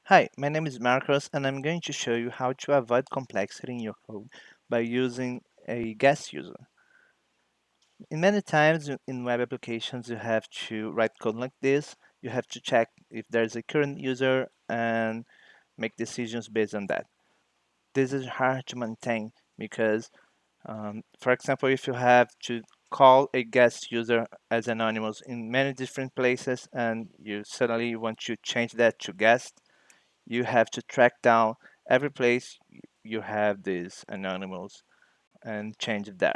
Hi, my name is Marcos and I'm going to show you how to avoid complexity in your code by using a guest user. In many times in web applications you have to write code like this. You have to check if there's a current user and make decisions based on that. This is hard to maintain because, for example, if you have to call a guest user as anonymous in many different places and you suddenly want to change that to guest, you have to track down every place you have these anonymous and change it there.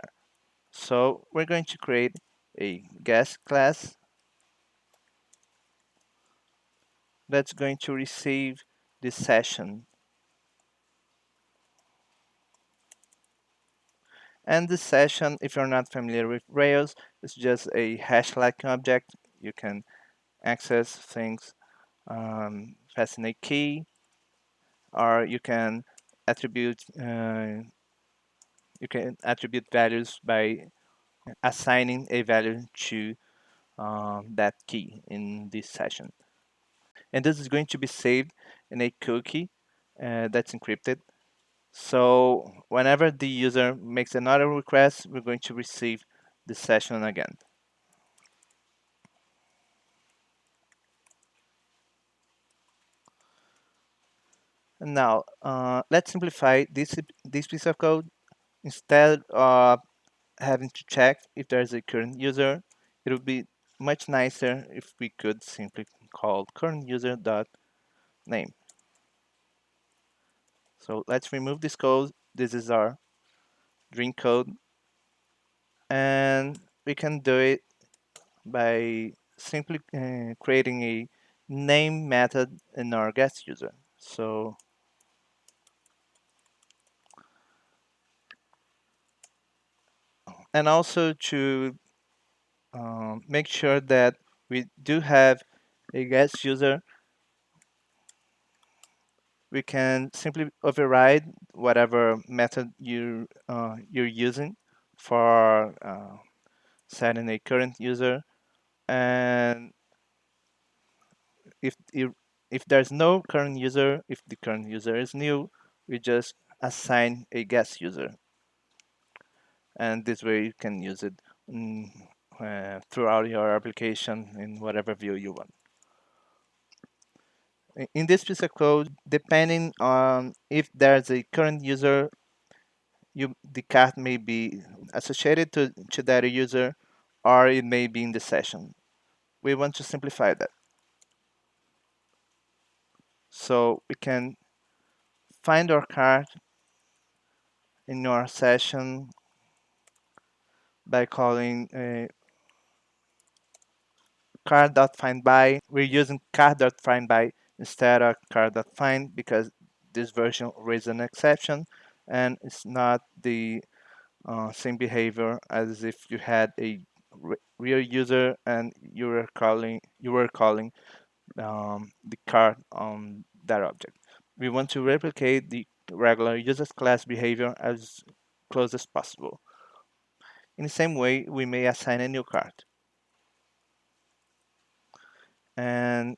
So we're going to create a guest class that's going to receive this session. And this session, if you're not familiar with Rails, is just a hash-like object. You can access things, passing a key, or attribute you can attribute values by assigning a value to that key in this session. And this is going to be saved in a cookie that's encrypted. So whenever the user makes another request, we're going to receive the session again. And now let's simplify this piece of code. Instead of having to check if there's a current user, it would be much nicer if we could simply call current user dot name. So let's remove this code. This is our dream code, and we can do it by simply creating a name method in our guest user. So, and also to make sure that we do have a guest user, we can simply override whatever method you're using for setting a current user. And if there's no current user, if the current user is new, we just assign a guest user, and this way you can use it throughout your application in whatever view you want. In this piece of code, depending on if there's a current user, the card may be associated to that user, or it may be in the session. We want to simplify that. So we can find our card in our session by calling card.findBy. We're using card.findBy instead of card.find because this version raised an exception and it's not the same behavior as if you had a real user and you were calling the card on that object. We want to replicate the regular user class behavior as close as possible. In the same way, we may assign a new card. And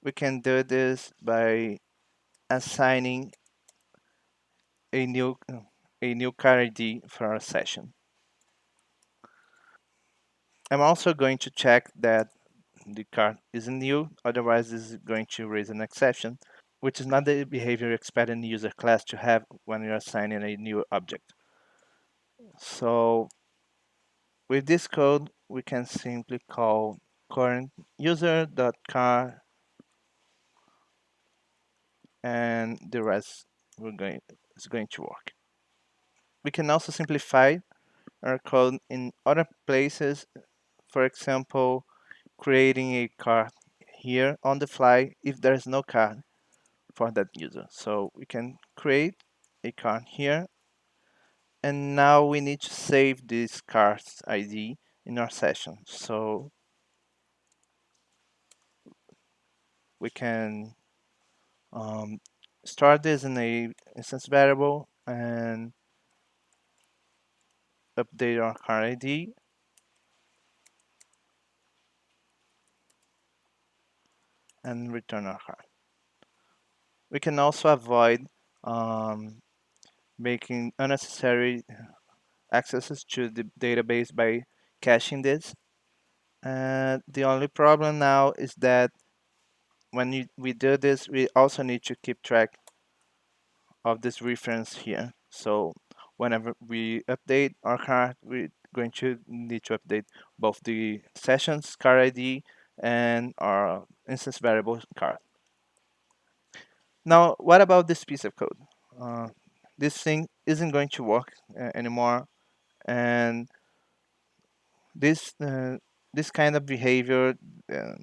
we can do this by assigning a new card ID for our session. I'm also going to check that the card isn't new, otherwise this is going to raise an exception, which is not the behavior you expect in the user class to have when you're assigning a new object. So with this code, we can simply call current user.car and the rest is going to work. We can also simplify our code in other places. For example, creating a card here on the fly if there's no card for that user. So we can create a card here, and now we need to save this card's ID in our session. So we can um, start this in a instance variable and update our card ID, and return our card. We can also avoid making unnecessary accesses to the database by caching this. And the only problem now is that when we do this, we also need to keep track of this reference here. So whenever we update our card, we're going to need to update both the sessions card ID and our instance variable card. Now, what about this piece of code? Uh, this thing isn't going to work anymore, and this this kind of behavior, uh,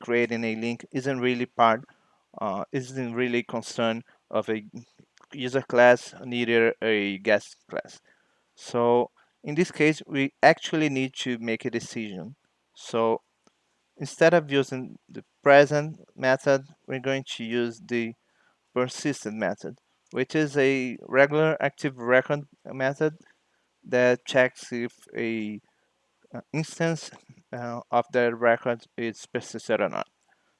creating a link, isn't really concern of a user class, neither a guest class. So in this case, we actually need to make a decision. So instead of using the present method, we're going to use the persistent method, which is a regular active record method that checks if a instance of the record is persisted or not.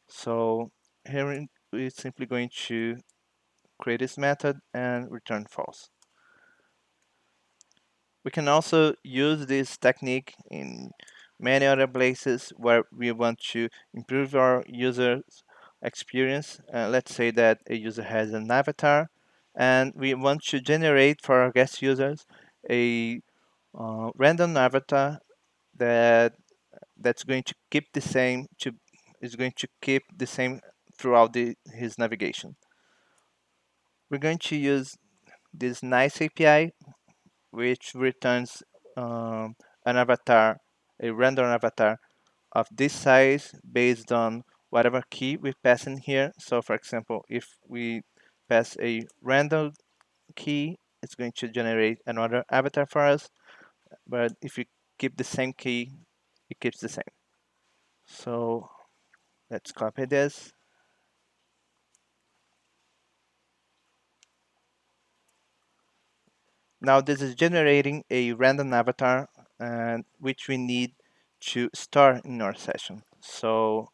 So here we're simply going to create this method and return false. We can also use this technique in many other places where we want to improve our user's experience. Let's say that a user has an avatar and we want to generate for our guest users a random avatar that that's going to keep the same is going to keep the same throughout his navigation. We're going to use this nice API which returns an avatar, a random avatar of this size based on whatever key we pass in here. So for example, if we pass a random key, it's going to generate another avatar for us. But if you keep the same key, it keeps the same. So let's copy this. Now this is generating a random avatar and which we need to store in our session. So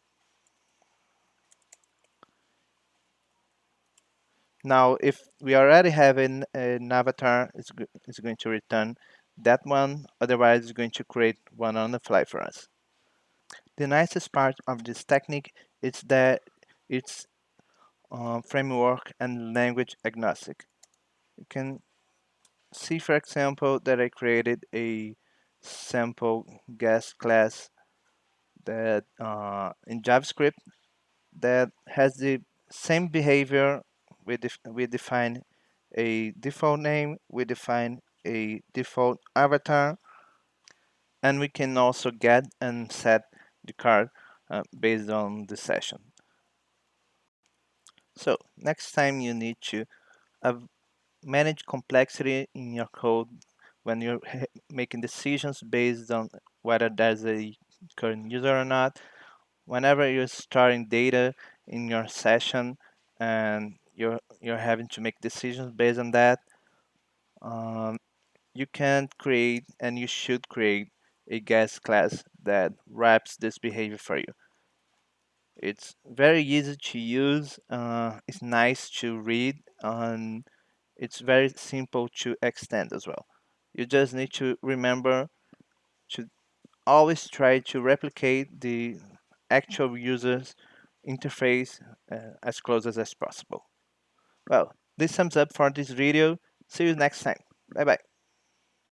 now if we already have an avatar, it's going to return that one. Otherwise, it's going to create one on the fly for us. The nicest part of this technique is that it's framework and language agnostic. You can see, for example, that I created a sample guest class that in JavaScript that has the same behavior. We define a default name, we define a default avatar, and we can also get and set the card based on the session. So next time you need to manage complexity in your code when you're making decisions based on whether there's a current user or not, whenever you're storing data in your session and you're having to make decisions based on that, um, you can create and you should create a guest class that wraps this behavior for you. It's very easy to use, it's nice to read, and it's very simple to extend as well. You just need to remember to always try to replicate the actual user's interface as close as possible. Well, this sums up for this video. See you next time. Bye bye.